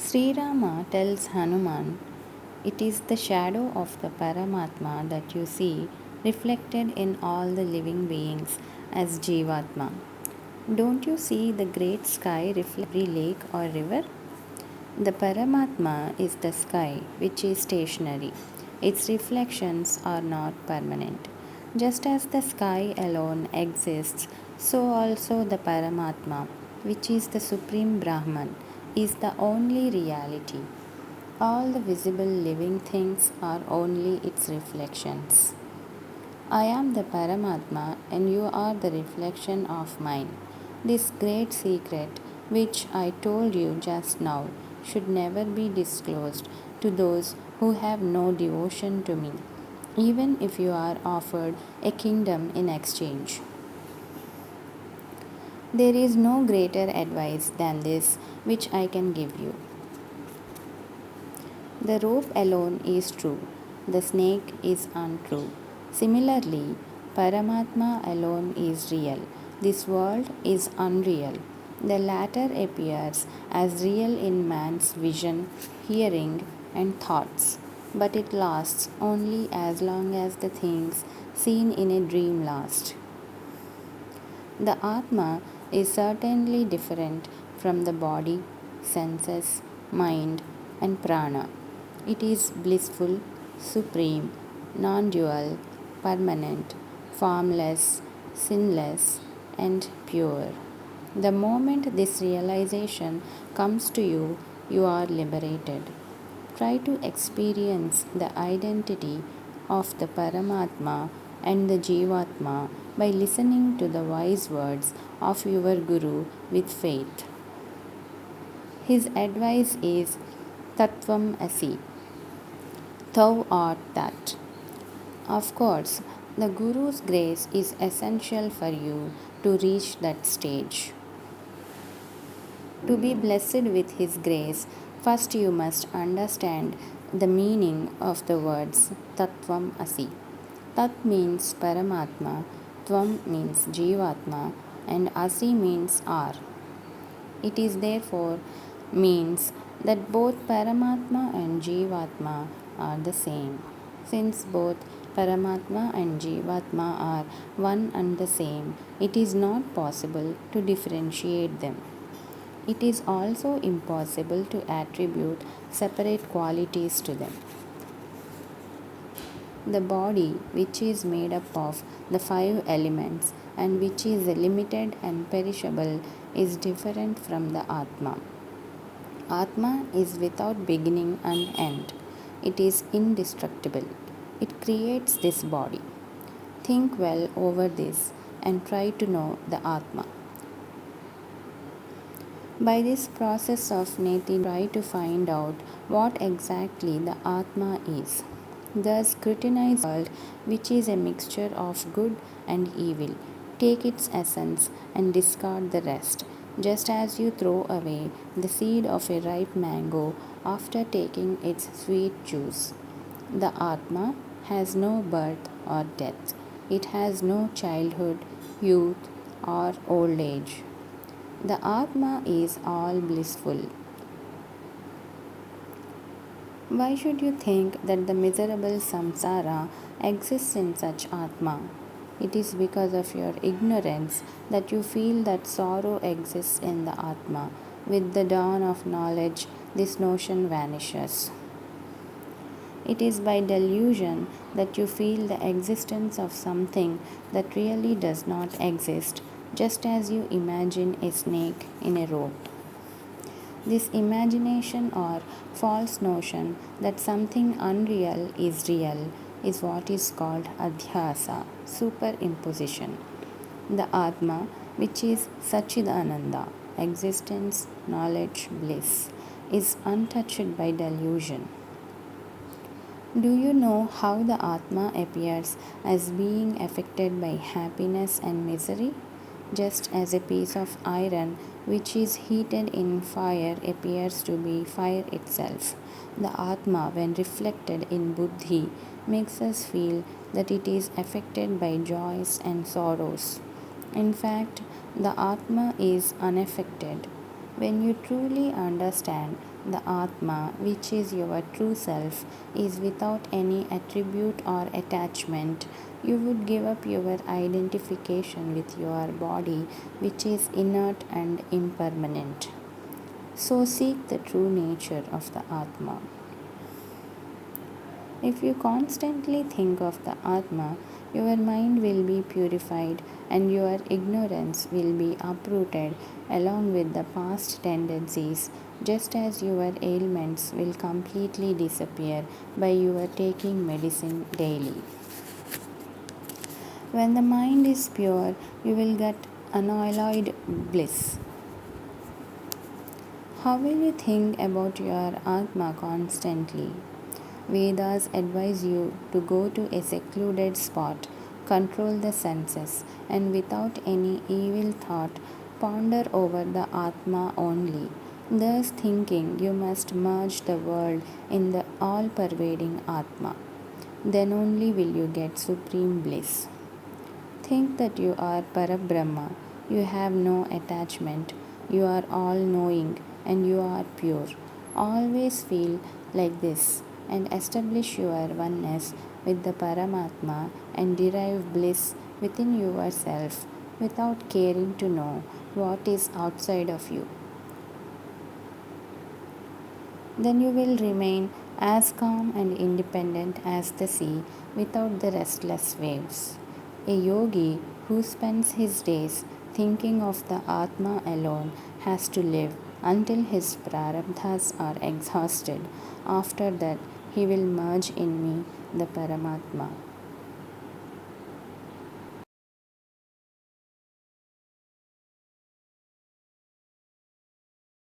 Sri Rama tells Hanuman, it is the shadow of the Paramatma that you see reflected in all the living beings as Jivatma. Don't you see the great sky reflect every lake or river? The Paramatma is the sky which is stationary. Its reflections are not permanent. Just as the sky alone exists, so also the Paramatma, which is the Supreme Brahman, is the only reality. All the visible living things are only its reflections. I am the Paramatma and you are the reflection of mine. This great secret, which I told you just now, should never be disclosed to those who have no devotion to me, even if you are offered a kingdom in exchange. There is no greater advice than this which I can give you. The rope alone is true, the snake is untrue. Similarly, Paramatma alone is real, this world is unreal. The latter appears as real in man's vision, hearing, and thoughts, but it lasts only as long as the things seen in a dream last. The Atma is certainly different from the body, senses, mind, and prana. It is blissful, supreme, non dual, permanent, formless, sinless, and pure. The moment this realization comes to you, you are liberated. Try to experience the identity of the Paramatma and the Jivatma by listening to the wise words of your Guru with faith. His advice is Tattvam Asi, thou art that. Of course, the Guru's grace is essential for you to reach that stage. To be blessed with His grace, first you must understand the meaning of the words Tattvam Asi. Tat means Paramatma, Tvam means Jivatma, and Asi means are. It is therefore means that both Paramatma and Jivatma are the same. Since both Paramatma and Jivatma are one and the same, it is not possible to differentiate them. It is also impossible to attribute separate qualities to them. The body, which is made up of the five elements and which is limited and perishable, is different from the Atma. Atma is without beginning and end. It is indestructible. It creates this body. Think well over this and try to know the Atma. By this process of neti, try to find out what exactly the Atma is. Thus, scrutinize the world, which is a mixture of good and evil. Take its essence and discard the rest, just as you throw away the seed of a ripe mango after taking its sweet juice. The Atma has no birth or death. It has no childhood, youth, or old age. The Atma is all blissful. Why should you think that the miserable samsara exists in such Atma? It is because of your ignorance that you feel that sorrow exists in the Atma. With the dawn of knowledge, this notion vanishes. It is by delusion that you feel the existence of something that really does not exist, just as you imagine a snake in a rope. This imagination or false notion that something unreal is real is what is called adhyasa, superimposition. The Atma, which is Sachidananda, existence, knowledge, bliss, is untouched by delusion. Do you know how the Atma appears as being affected by happiness and misery? Just as a piece of iron which is heated in fire appears to be fire itself, the Atma, when reflected in Buddhi, makes us feel that it is affected by joys and sorrows. In fact, the Atma is unaffected. When you truly understand the Atma, which is your true self, is without any attribute or attachment, you would give up your identification with your body, which is inert and impermanent. So seek the true nature of the Atma. If you constantly think of the Atma, your mind will be purified and your ignorance will be uprooted along with the past tendencies, just as your ailments will completely disappear by your taking medicine daily. When the mind is pure, you will get unalloyed bliss. How will you think about your Atma constantly? Vedas advise you to go to a secluded spot, control the senses, and without any evil thought, ponder over the Atma only. Thus, thinking you must merge the world in the all pervading Atma. Then only will you get supreme bliss. Think that you are Parabrahma, you have no attachment, you are all knowing, and you are pure. Always feel like this and establish your oneness with the Paramatma and derive bliss within yourself without caring to know what is outside of you. Then you will remain as calm and independent as the sea without the restless waves. A yogi who spends his days thinking of the Atma alone has to live until his prarabdhas are exhausted. After that, he will merge in me, the Paramatma.